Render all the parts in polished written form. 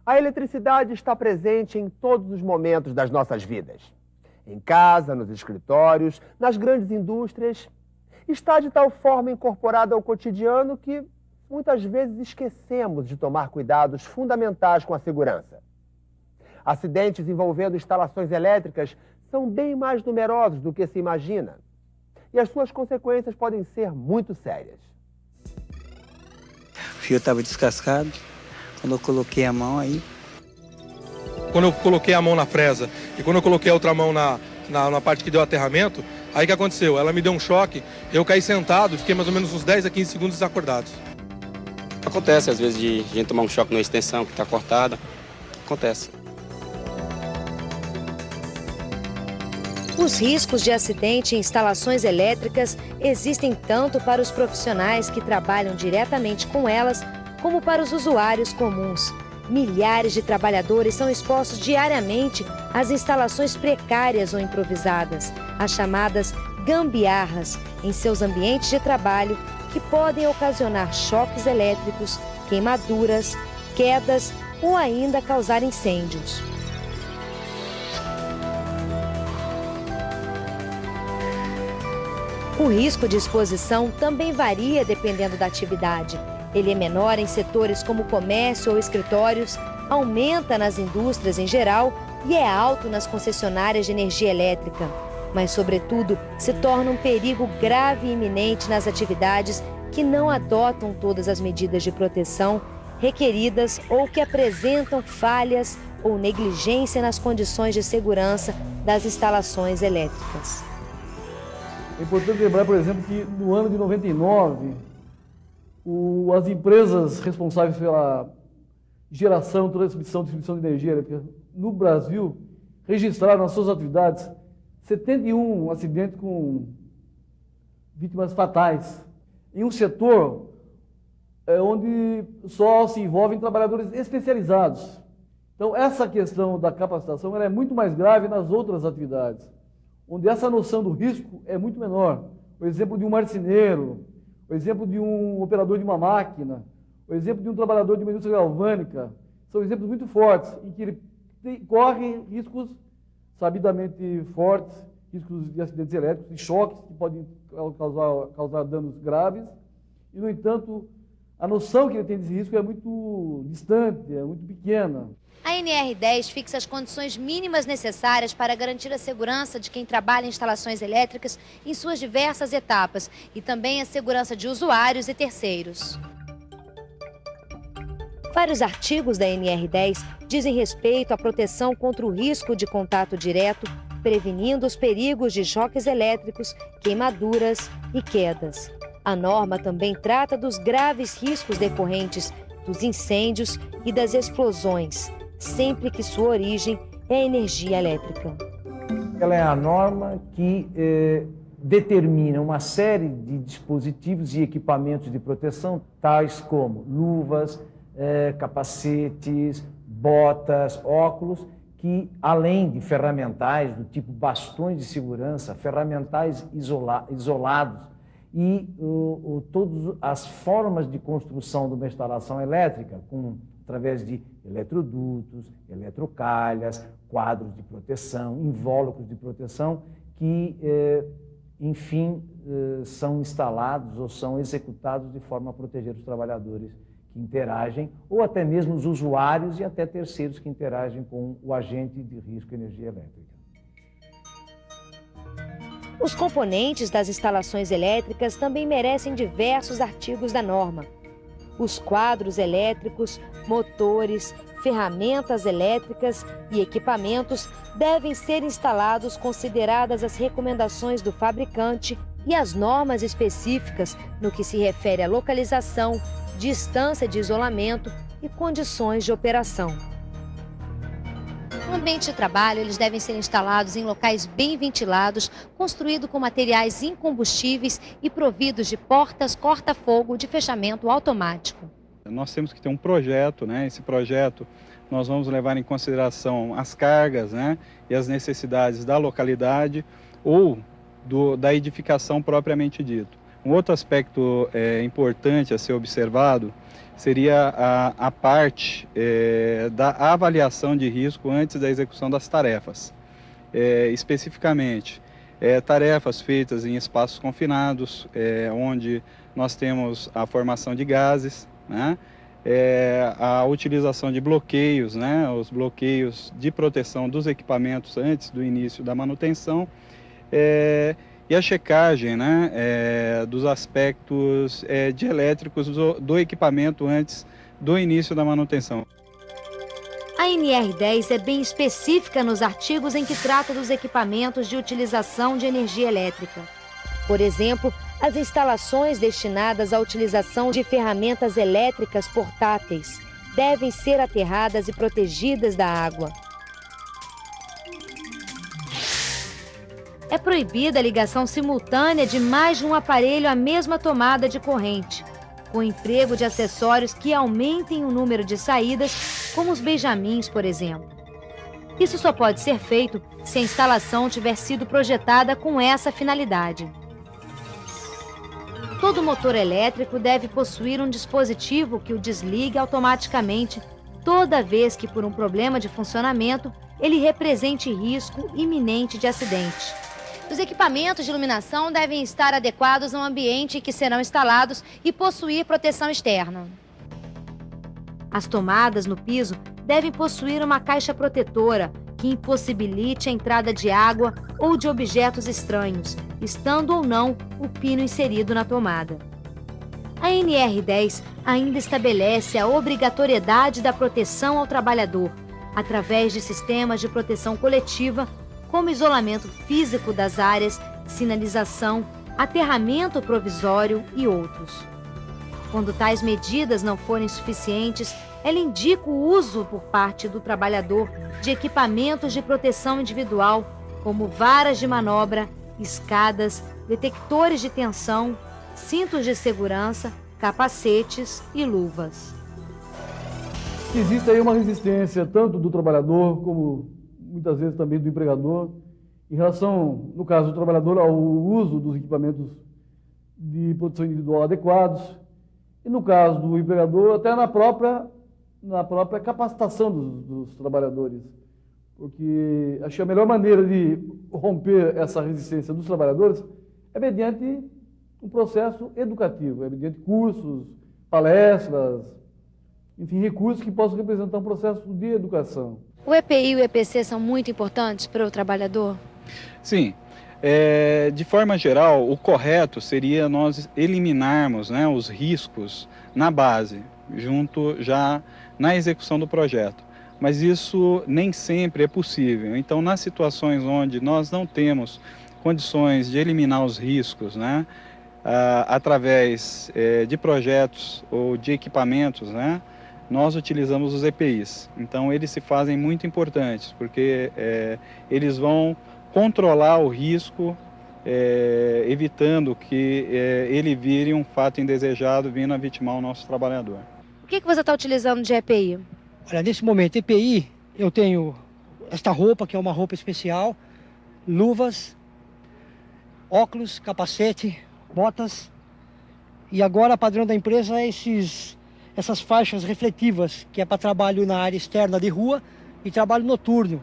A eletricidade está presente em todos os momentos das nossas vidas. Em casa, nos escritórios, nas grandes indústrias. Está de tal forma incorporada ao cotidiano que muitas vezes esquecemos de tomar cuidados fundamentais com a segurança. Acidentes envolvendo instalações elétricas são bem mais numerosos do que se imagina. E as suas consequências podem ser muito sérias. O fio estava descascado. Quando eu coloquei a mão aí... Quando eu coloquei a mão na fresa e quando eu coloquei a outra mão na parte que deu aterramento, aí o que aconteceu? Ela me deu um choque, eu caí sentado, fiquei mais ou menos uns 10 a 15 segundos desacordado. Acontece às vezes de a gente tomar um choque na extensão que está cortada. Acontece. Os riscos de acidente em instalações elétricas existem tanto para os profissionais que trabalham diretamente com elas, como para os usuários comuns. Milhares de trabalhadores são expostos diariamente às instalações precárias ou improvisadas, as chamadas gambiarras, em seus ambientes de trabalho, que podem ocasionar choques elétricos, queimaduras, quedas ou ainda causar incêndios. O risco de exposição também varia dependendo da atividade. Ele é menor em setores como comércio ou escritórios, aumenta nas indústrias em geral e é alto nas concessionárias de energia elétrica. Mas, sobretudo, se torna um perigo grave e iminente nas atividades que não adotam todas as medidas de proteção requeridas ou que apresentam falhas ou negligência nas condições de segurança das instalações elétricas. É importante lembrar, por exemplo, que no ano de 99, as empresas responsáveis pela geração, transmissão e distribuição de energia elétrica no Brasil registraram nas suas atividades 71 acidentes com vítimas fatais, em um setor onde só se envolvem trabalhadores especializados. Então, essa questão da capacitação ela é muito mais grave nas outras atividades, onde essa noção do risco é muito menor. O exemplo de um marceneiro, o exemplo de um operador de uma máquina, o exemplo de um trabalhador de uma indústria galvânica, são exemplos muito fortes, em que ele corre riscos sabidamente fortes, riscos de acidentes elétricos, de choques que podem causar danos graves, e, no entanto, a noção que ele tem desse risco é muito distante, é muito pequena. A NR10 fixa as condições mínimas necessárias para garantir a segurança de quem trabalha em instalações elétricas em suas diversas etapas e também a segurança de usuários e terceiros. Vários artigos da NR10 dizem respeito à proteção contra o risco de contato direto, prevenindo os perigos de choques elétricos, queimaduras e quedas. A norma também trata dos graves riscos decorrentes dos incêndios e das explosões, sempre que sua origem é energia elétrica. Ela é a norma que determina uma série de dispositivos e equipamentos de proteção, tais como luvas, capacetes, botas, óculos, que além de ferramentais do tipo bastões de segurança, ferramentais isolados e todas as formas de construção de uma instalação elétrica, através de eletrodutos, eletrocalhas, quadros de proteção, invólucros de proteção, que, enfim, são instalados ou são executados de forma a proteger os trabalhadores que interagem, ou até mesmo os usuários e até terceiros que interagem com o agente de risco de energia elétrica. Os componentes das instalações elétricas também merecem diversos artigos da norma. Os quadros elétricos, motores, ferramentas elétricas e equipamentos devem ser instalados consideradas as recomendações do fabricante e as normas específicas no que se refere à localização, distância de isolamento e condições de operação. No ambiente de trabalho, eles devem ser instalados em locais bem ventilados, construídos com materiais incombustíveis e providos de portas corta-fogo de fechamento automático. Nós temos que ter um projeto, né? Esse projeto nós vamos levar em consideração as cargas, né? E as necessidades da localidade ou da edificação propriamente dito. Um outro aspecto importante a ser observado seria a parte da avaliação de risco antes da execução das tarefas. Especificamente, tarefas feitas em espaços confinados, onde nós temos a formação de gases, né? A utilização de bloqueios, né? Os bloqueios de proteção dos equipamentos antes do início da manutenção, e a checagem, né? Dos aspectos dielétricos do equipamento antes do início da manutenção. A NR10 é bem específica nos artigos em que trata dos equipamentos de utilização de energia elétrica. Por exemplo, as instalações destinadas à utilização de ferramentas elétricas portáteis devem ser aterradas e protegidas da água. É proibida a ligação simultânea de mais de um aparelho à mesma tomada de corrente, com emprego de acessórios que aumentem o número de saídas, como os benjamins, por exemplo. Isso só pode ser feito se a instalação tiver sido projetada com essa finalidade. Todo motor elétrico deve possuir um dispositivo que o desligue automaticamente toda vez que, por um problema de funcionamento, ele represente risco iminente de acidente. Os equipamentos de iluminação devem estar adequados ao ambiente em que serão instalados e possuir proteção externa. As tomadas no piso devem possuir uma caixa protetora que impossibilite a entrada de água ou de objetos estranhos, estando ou não o pino inserido na tomada. A NR10 ainda estabelece a obrigatoriedade da proteção ao trabalhador, através de sistemas de proteção coletiva, como isolamento físico das áreas, sinalização, aterramento provisório e outros. Quando tais medidas não forem suficientes, ela indica o uso por parte do trabalhador de equipamentos de proteção individual, como varas de manobra, escadas, detectores de tensão, cintos de segurança, capacetes e luvas. Existe aí uma resistência tanto do trabalhador como muitas vezes também do empregador, em relação, no caso do trabalhador, ao uso dos equipamentos de proteção individual adequados, e no caso do empregador, até na própria capacitação dos trabalhadores. Porque acho que a melhor maneira de romper essa resistência dos trabalhadores é mediante um processo educativo, é mediante cursos, palestras, enfim, recursos que possam representar um processo de educação. O EPI e o EPC são muito importantes para o trabalhador? Sim. De forma geral, o correto seria nós eliminarmos, né, os riscos na base, junto já na execução do projeto. Mas isso nem sempre é possível. Então, nas situações onde nós não temos condições de eliminar os riscos, né, através de projetos ou de equipamentos, né, nós utilizamos os EPIs. Então, eles se fazem muito importantes, porque eles vão controlar o risco, evitando que ele vire um fato indesejado vindo a vitimar o nosso trabalhador. O que você está utilizando de EPI? Olha, nesse momento, EPI, eu tenho esta roupa, que é uma roupa especial, luvas, óculos, capacete, botas, e agora, padrão da empresa, é essas faixas refletivas, que é para trabalho na área externa de rua e trabalho noturno.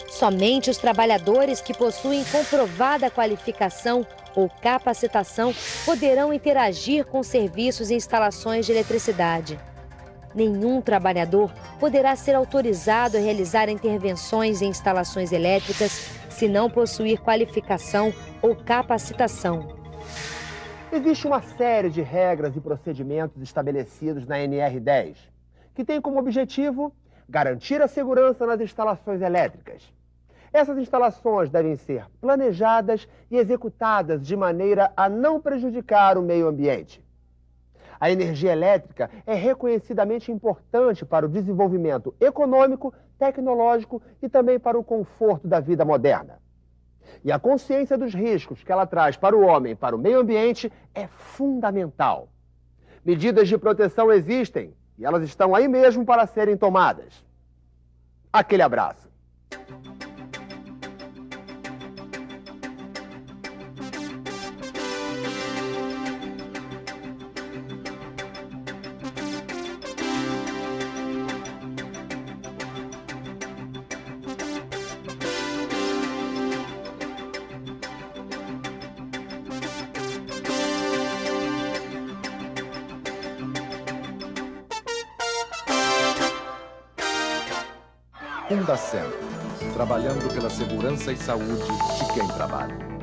Somente os trabalhadores que possuem comprovada qualificação ou capacitação poderão interagir com serviços e instalações de eletricidade. Nenhum trabalhador poderá ser autorizado a realizar intervenções em instalações elétricas se não possuir qualificação ou capacitação. Existe uma série de regras e procedimentos estabelecidos na NR10, que tem como objetivo garantir a segurança nas instalações elétricas. Essas instalações devem ser planejadas e executadas de maneira a não prejudicar o meio ambiente. A energia elétrica é reconhecidamente importante para o desenvolvimento econômico, tecnológico e também para o conforto da vida moderna. E a consciência dos riscos que ela traz para o homem e para o meio ambiente é fundamental. Medidas de proteção existem e elas estão aí mesmo para serem tomadas. Aquele abraço. Fundacentro, trabalhando pela segurança e saúde de quem trabalha.